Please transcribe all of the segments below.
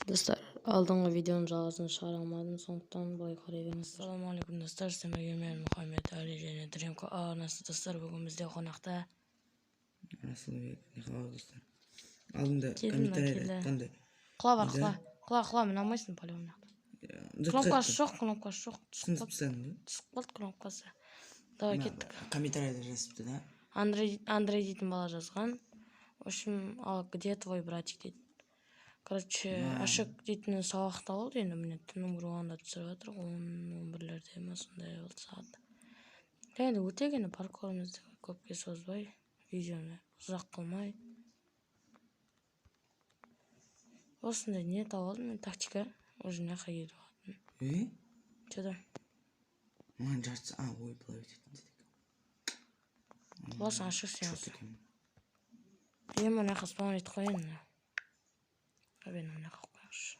Dostlar, алдыңғы видеоның жалғасын шығара алмадым, сондықтан былай қарай беріңіз. Ассалаумағалейкум достар, сіздермен мен Мұхаммед Али және Дремко арнасы достар. Бүгін бізде қонақта достар. Алдында комментарийде қандай? Құла, мен алмайсың полигон. Кнопкасы жоқ. Түсіп қалды кнопкасы. Давай кеттік. Комментарийде жазыпты да. Андрей дейтін бала жазған. В общем, где твой братик дейді. Короче, ашық дейтін сабақты алады, енді міне түннің бір уақытында түсіріп жатыр, 11-лерде ма сондай болды сағат. Енді өтек енді паркурымызды көпке созбай, видеоны ұзақ қылмай. Осындай не тауып алдым мен, тактика, уже мына жаққа келіп алатын. Че-да? Маған жартысы, ой, былай өтетін дедік. Боласың ашық сенің. Мына жаққа спаун етіп қойын. Мен мына жаққа қойыңызшы.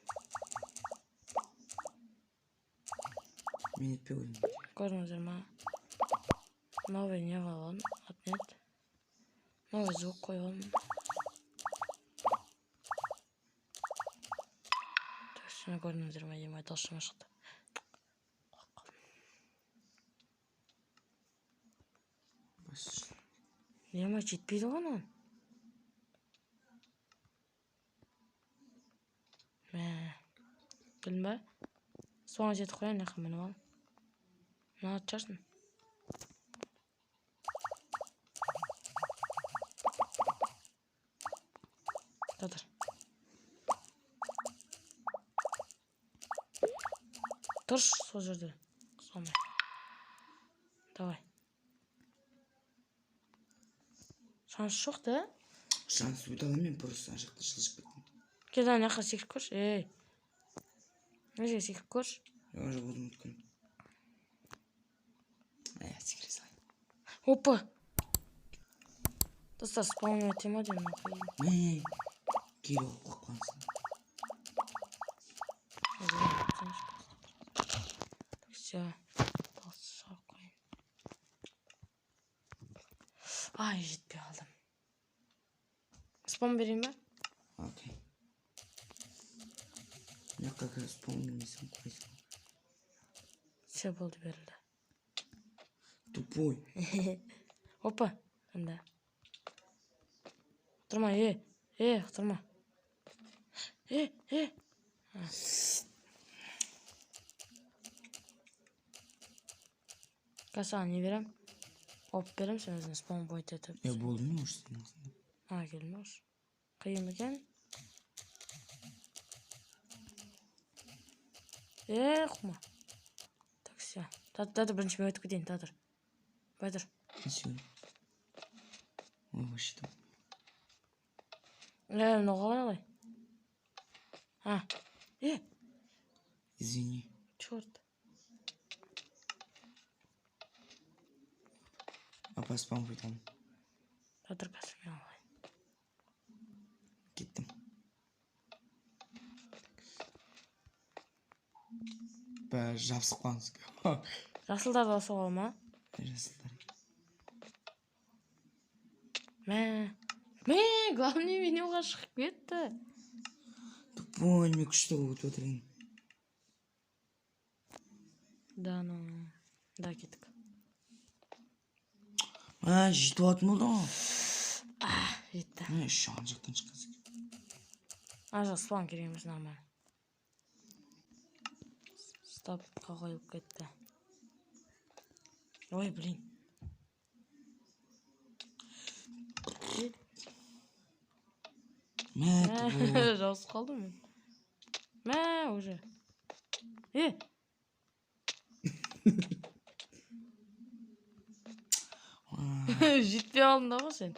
Мен етпе қойдым. Көрдіңіздер ма? Новый не қалған, отнет. Новый звук қойған. Шыны көрдіңіздер ма, емай талшыма шықты. Емай жетпейді ғанан. Білдің ба? Соңа жетіп қоян, яқын мініп ал. Мына атшарсың. Татыр. Тұрш сол жерде. Қысқалмай. Давай. Шанс жоқ да? Шанс өте мен просто жақта жылжып кеттім. Келді жаққа секіріп көрші. Нәже секіріп көрші. Уже болдым өткен. Секіре салайын. Опа! Достар, спаун өте ма деймін. Кері оқып қақпансың. Все. Талшап қойын. Ай, жетпей қалдым. Спаун берейін ба? Окей. Я как раз помню, не сам қойсың. Все болды берілді. Тупой. Опа, кімді? Тұрма, тұрма. Касаға не берем? Оп берем, сен өзің спаун бойт етіп. Болды ме ұшы сенің сында? Келдің ұшы. Қиын екен. Құма. Так, все. Татыр бірінші мен өтіп кетейін, татыр. Байтыр. Все. Ой, вообще там. Қалай ғой? Извини. Черт. Апа спам қойтамын. Татыр қазір мен алайын. Кеттім. Жабысып қалыңыз. Жасылдарды алса ғой ма? Жасылдар. Главный менюға шығып кетті. Тупой, мен күшті өтіп отырайын. Да, кеттік. Жетіп атым болды ғой. Жетті. Шаған жақтан шыққансың. Жақ спаун керек емес, нормально. Стопқа қойып кетті. Ой, блин. Жауыз қалдым мен. Уже. Жетпей алдың да ғой сен.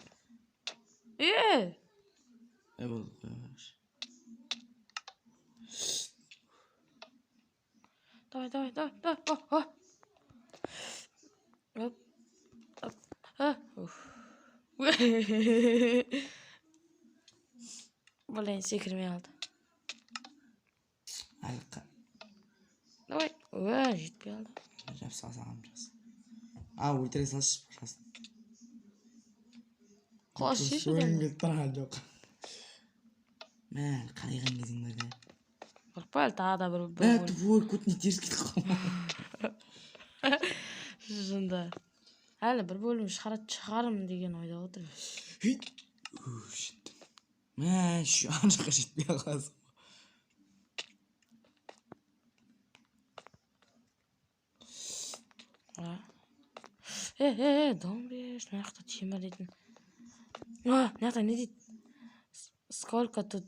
Болды қойғаш. Давай. Блин, секірмей алды. Давай. Жетпей алды. Жапса саған жас. Өлтіре салшы, пожалуйста. Қалай шешудің? Жоқ. Қайған кезің бар да. шықпай тағы да бір Да, твой кот не теріс қалма. шынында әлі бір бөлім шығарым деген ойда отырмын. Мә, ана жаққа жетпей қаласың. Домбеш, мына жақта темір дейтін. Мына жақта не дейді? Сколько тут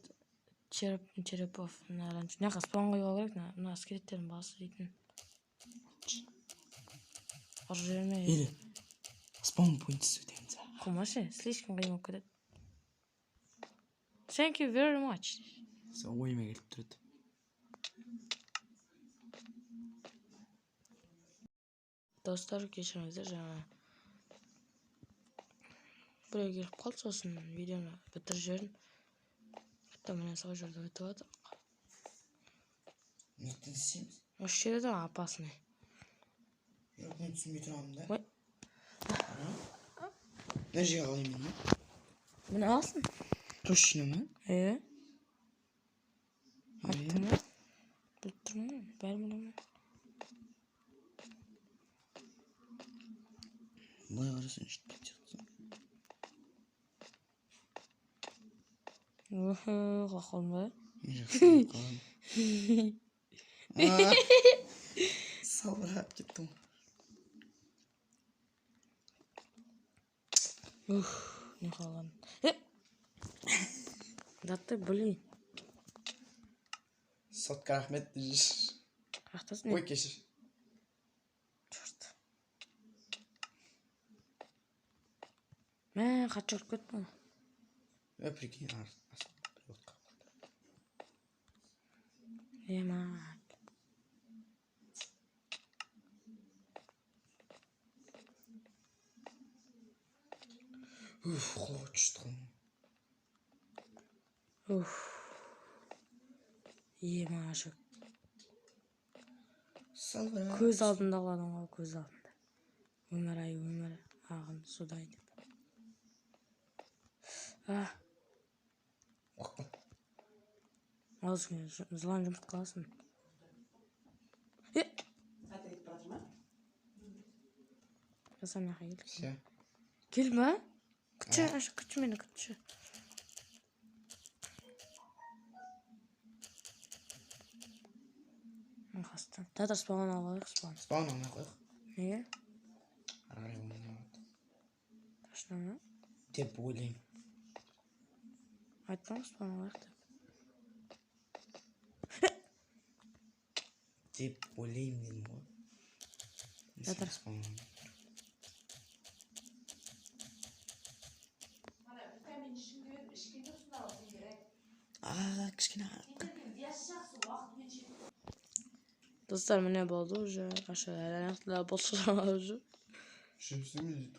черепов на раньше. Мына жаққа спаун қойып алу керек, мына скелеттердің басы дейтін. Ұрып жіберме. Или спаун поинтсіз өтеміз. Қумашы, слишком қиын болып кетеді. Thank you very much. Сол ойыма келіп тұрады. Достар, кешіріңіздер, жаңа біреу келіп қалды, сосын видеоны бітіріп жібердім. Хатта міне сол жерде өтіп жатыр. Нетін істейміз? Осы жерде де опасный. Жоқ, мен түсінбей тұрамын да. Ой. Мына жерге қалайын мен, Міне алсын. Точно ма? Айттым ба? Біліп тұрмын, бәрі мұнымен. Былай қарасаң жетпей жатсың. Қақылым ба? Мен жақсы қалам. Салбырап кеттім. Не қалған? Затты, блин. Сотқа рахмет. Қақтасын? Ой, кешір. Чорт. Мен қатшы ұрып кеттім. Прикинь, Мак. Хочет. Машық. Салбырап. Көз алдында қаладың ғой, көз алдында. Өмір ағын судай деп. Алысың, жылан жұмырт қаласың. Жасам яқа келді. Все. Келме? Күтші мені, күтші. Қастан. Тәтір спаун алайық, спаун. Спаун алмай қойық. Неге? Арай ойнап. Ташына ма? Деп ойлайым. Айтпам спаун алайық деп. Деп ойлайым дедім ғой. Тәтір. Спаун алмай. Кішкене Достар, міне болды уже. Ашы әлі болшылар уже. Шепсеме дейді.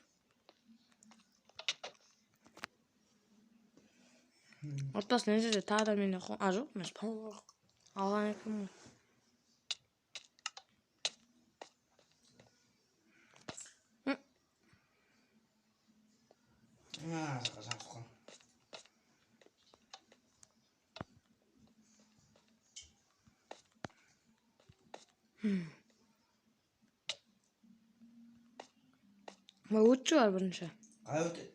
Ортасы не жерде тағы да мені қоң... жоқ, мен спаун алған екім ғой. Жақсы. Өтші бар бірінші. Қай өтеді?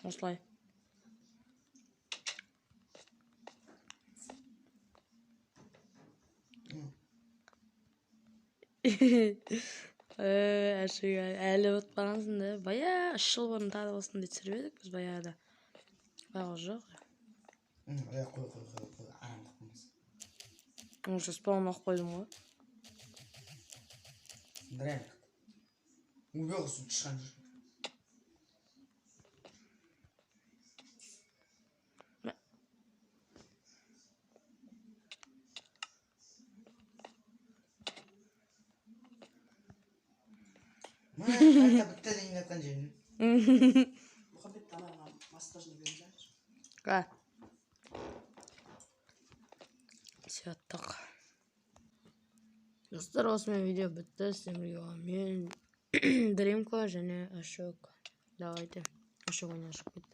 Осылай. Әлі өтіп қалғансың да. Бая 3 жыл бұрын тағы осындай түсіріп едік біз баяғыда. Бағы жоқ. Қой. Уже спаун оқып қойдым ғой. Дрянь. Убег сюда шанж. Қайта бітті деген жатқан жерін. Мұхаммед тамағына массажны беріп жатыр. Сеттік. Достар, осымен видео бітті. Мен Дримко және Ашок. Давайте. Ашок ойнан шығып кетті.